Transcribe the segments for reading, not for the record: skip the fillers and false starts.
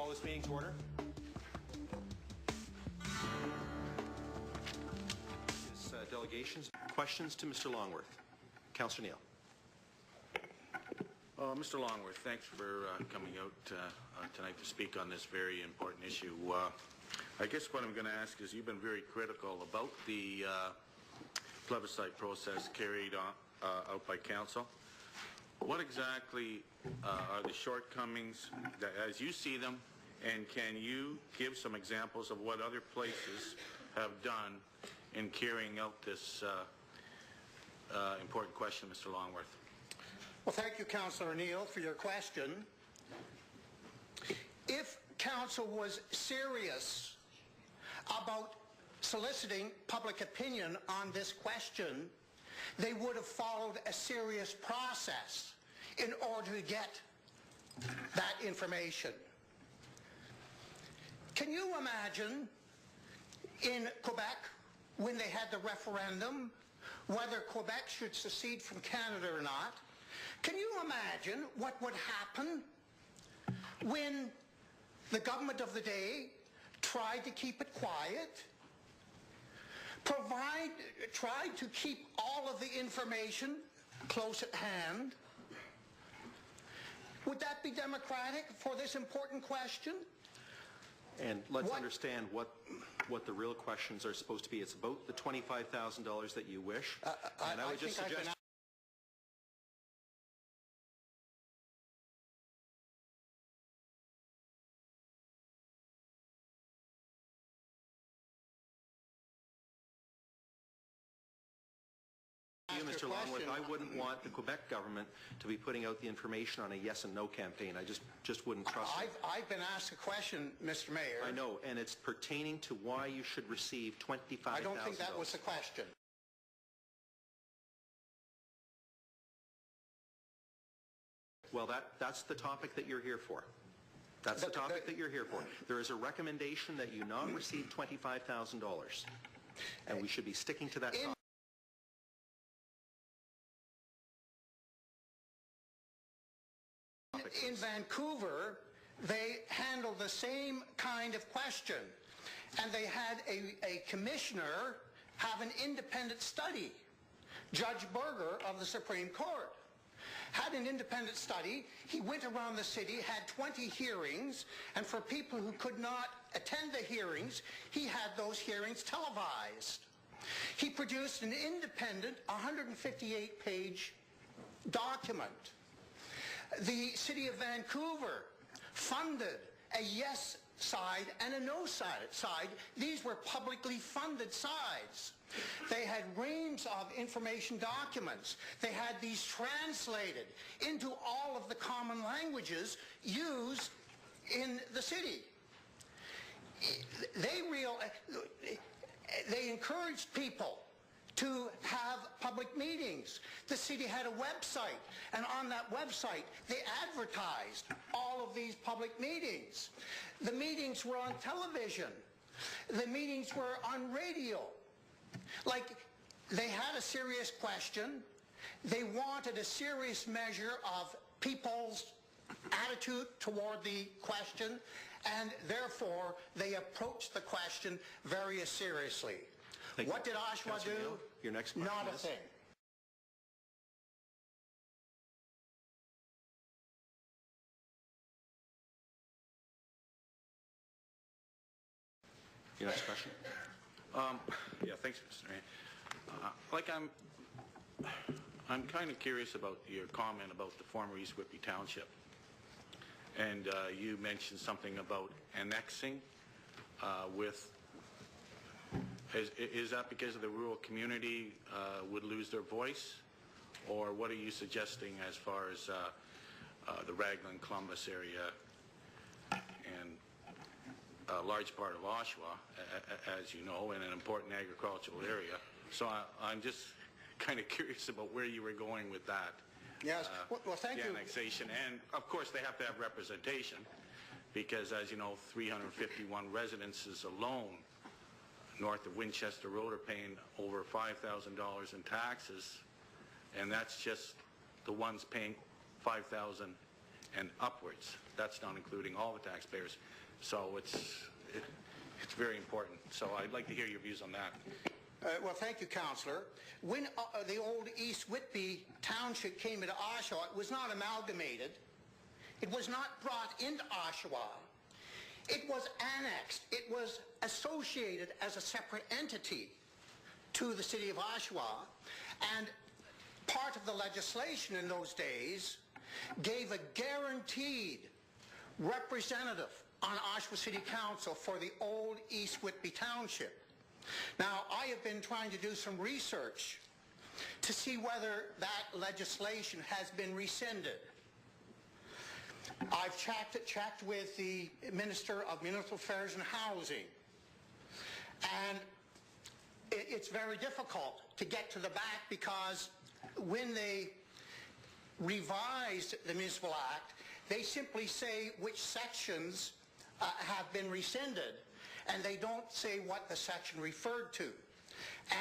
call this meeting to order. Delegations. Questions to Mr. Longworth. Councillor Neal. Mr. Longworth, thanks for coming out tonight to speak on this very important issue. I guess what I'm going to ask is, you've been very critical about the plebiscite process carried out by Council. What exactly are the shortcomings that, as you see them, and can you give some examples of what other places have done in carrying out this important question, Mr. Longworth? Well, thank you, Councillor Neal, for your question. If Council was serious about soliciting public opinion on this question, they would have followed a serious process in order to get that information. Can you imagine in Quebec, when they had the referendum, whether Quebec should secede from Canada or not? Can you imagine what would happen when the government of the day tried to keep it quiet, tried to keep all of the information close at hand? Would that be democratic for this important question? And let's understand what the real questions are supposed to be. It's about the $25,000 that you wish. And I would just suggest... Mr. Longworth, I wouldn't want the Quebec government to be putting out the information on a yes and no campaign. I just wouldn't trust it. I've been asked a question, Mr. Mayor. I know, and it's pertaining to why you should receive $25,000. I don't think that was the question. Well, that's the topic that you're here for. That's the topic that you're here for. There is a recommendation that you not receive $25,000, and we should be sticking to that topic. In Vancouver, they handled the same kind of question, and they had a commissioner have an independent study. Judge Berger of the Supreme Court had an independent study. He went around the city, had 20 hearings, and for people who could not attend the hearings, he had those hearings televised. He produced an independent 158-page document. The City of Vancouver funded a yes side and a no side. These were publicly funded sides. They had reams of information documents. They had these translated into all of the common languages used in the city. They encouraged people to have public meetings. The city had a website, and on that website they advertised all of these public meetings. The meetings were on television. The meetings were on radio. Like, they had a serious question. They wanted a serious measure of people's attitude toward the question, and therefore they approached the question very seriously. What did Oshawa do? Your next question Not a thing. Your next question? Yeah, thanks, Mr. Mayor. I'm kind of curious about your comment about the former East Whitby Township. And you mentioned something about annexing with... Is that because of the rural community would lose their voice? Or what are you suggesting as far as the Raglan-Columbus area and a large part of Oshawa, as you know, and an important agricultural area? So I'm just kind of curious about where you were going with that. Yes, well, thank you. Annexation. And, of course, they have to have representation because, as you know, 351 residences alone north of Winchester Road are paying over $5,000 in taxes, and that's just the ones paying $5,000 and upwards. That's not including all the taxpayers. So it's very important. So I'd like to hear your views on that. Well, thank you, Councillor. When the old East Whitby Township came into Oshawa, it was not amalgamated. It was not brought into Oshawa. It was annexed. It was associated as a separate entity to the City of Oshawa. And part of the legislation in those days gave a guaranteed representative on Oshawa City Council for the old East Whitby Township. Now, I have been trying to do some research to see whether that legislation has been rescinded. I've checked with the Minister of Municipal Affairs and Housing, and it's very difficult to get to the back, because when they revised the Municipal Act, they simply say which sections have been rescinded, and they don't say what the section referred to.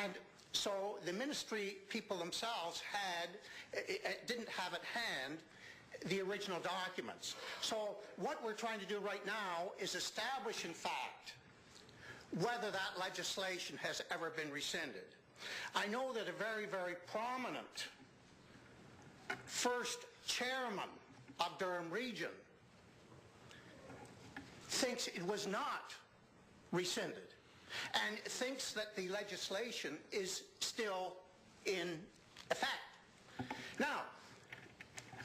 And so the ministry people themselves didn't have at hand the original documents. So what we're trying to do right now is establish in fact whether that legislation has ever been rescinded. I know that a very, very prominent first chairman of Durham Region thinks it was not rescinded, and thinks that the legislation is still in effect. Now,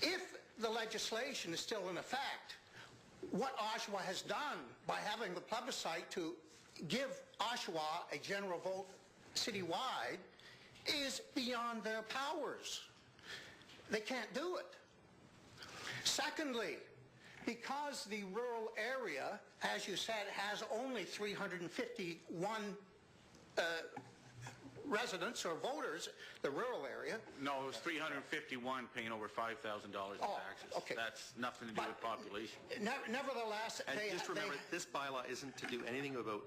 if the legislation is still in effect, what Oshawa has done by having the plebiscite to give Oshawa a general vote citywide is beyond their powers. They can't do it. Secondly, because the rural area, as you said, has only 351 residents or voters, the rural area. No, it was 351 paying over $5,000 in taxes. Okay. That's nothing to do with population. Nevertheless, and just remember, this bylaw isn't to do anything about,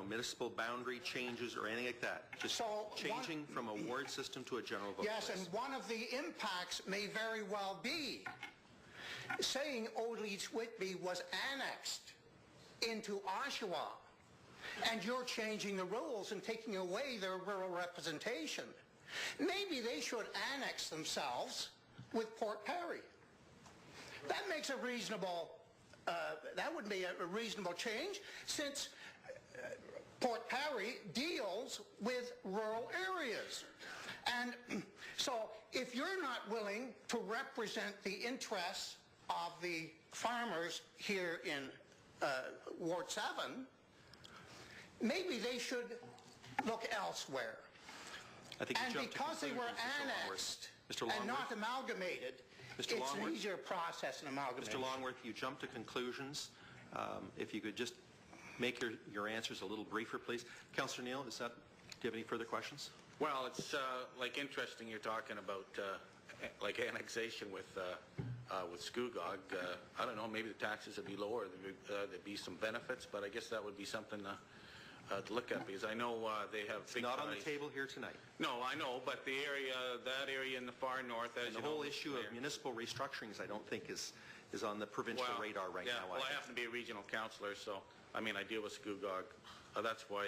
municipal boundary changes or anything like that. Just changing from a ward system to a general vote. Yes, and one of the impacts may very well be saying Old East Whitby was annexed into Oshawa, and you're changing the rules and taking away their rural representation. Maybe they should annex themselves with Port Perry. That makes a reasonable, that would be a reasonable change, since Port Perry deals with rural areas. And so if you're not willing to represent the interests of the farmers here in Ward 7, maybe they should look elsewhere. I think and because they were annexed and not amalgamated, it's an easier process than amalgamation. Mr. Longworth, you jumped to conclusions. If you could just make your answers a little briefer, please. Councillor Neal, do you have any further questions? Well, it's interesting you're talking about like annexation with Scugog. I don't know, maybe the taxes would be lower, there'd be some benefits, but I guess that would be something to look at, because I know they have it's not on the table here tonight. No, I know, but the area, that area in the far north, as and the whole issue of municipal restructurings, I don't think is on the provincial radar right now. Well, I happen to be a regional councillor, so I mean I deal with Scugog. That's why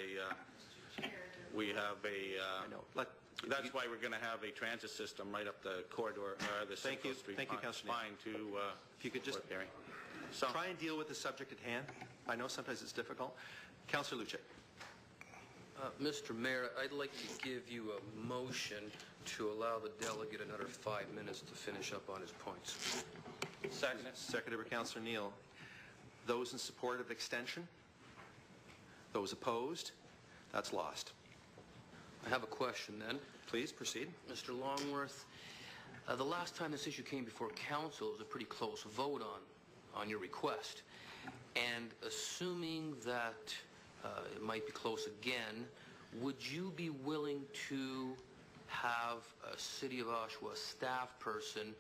we have a. I know. That's why we're going to have a transit system right up the corridor, the Central Street. Thank you, Councillor Neal. If you could just try and deal with the subject at hand. I know sometimes it's difficult. Councillor Luce. Mr. Mayor, I'd like to give you a motion to allow the delegate another 5 minutes to finish up on his points. Second. Seconded by Councillor Neal. Those in support of extension? Those opposed? That's lost. I have a question then. Please proceed. Mr. Longworth, the last time this issue came before council, it was a pretty close vote on your request. And assuming that it might be close again, would you be willing to have a City of Oshawa staff person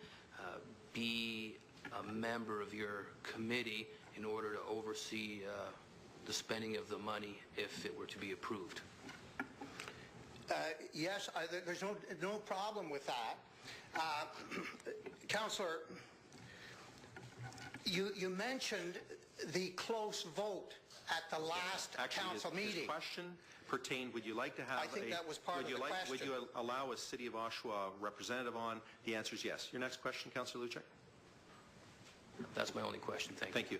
be a member of your committee in order to oversee the spending of the money if it were to be approved? Yes, there's no problem with that. Councillor, You mentioned the close vote at the last council meeting. His question pertained, would you like to have I think that was part of the question. Would you allow a City of Oshawa representative on? The answer is yes. Your next question, Councillor Luce? That's my only question. Thank you. Thank you.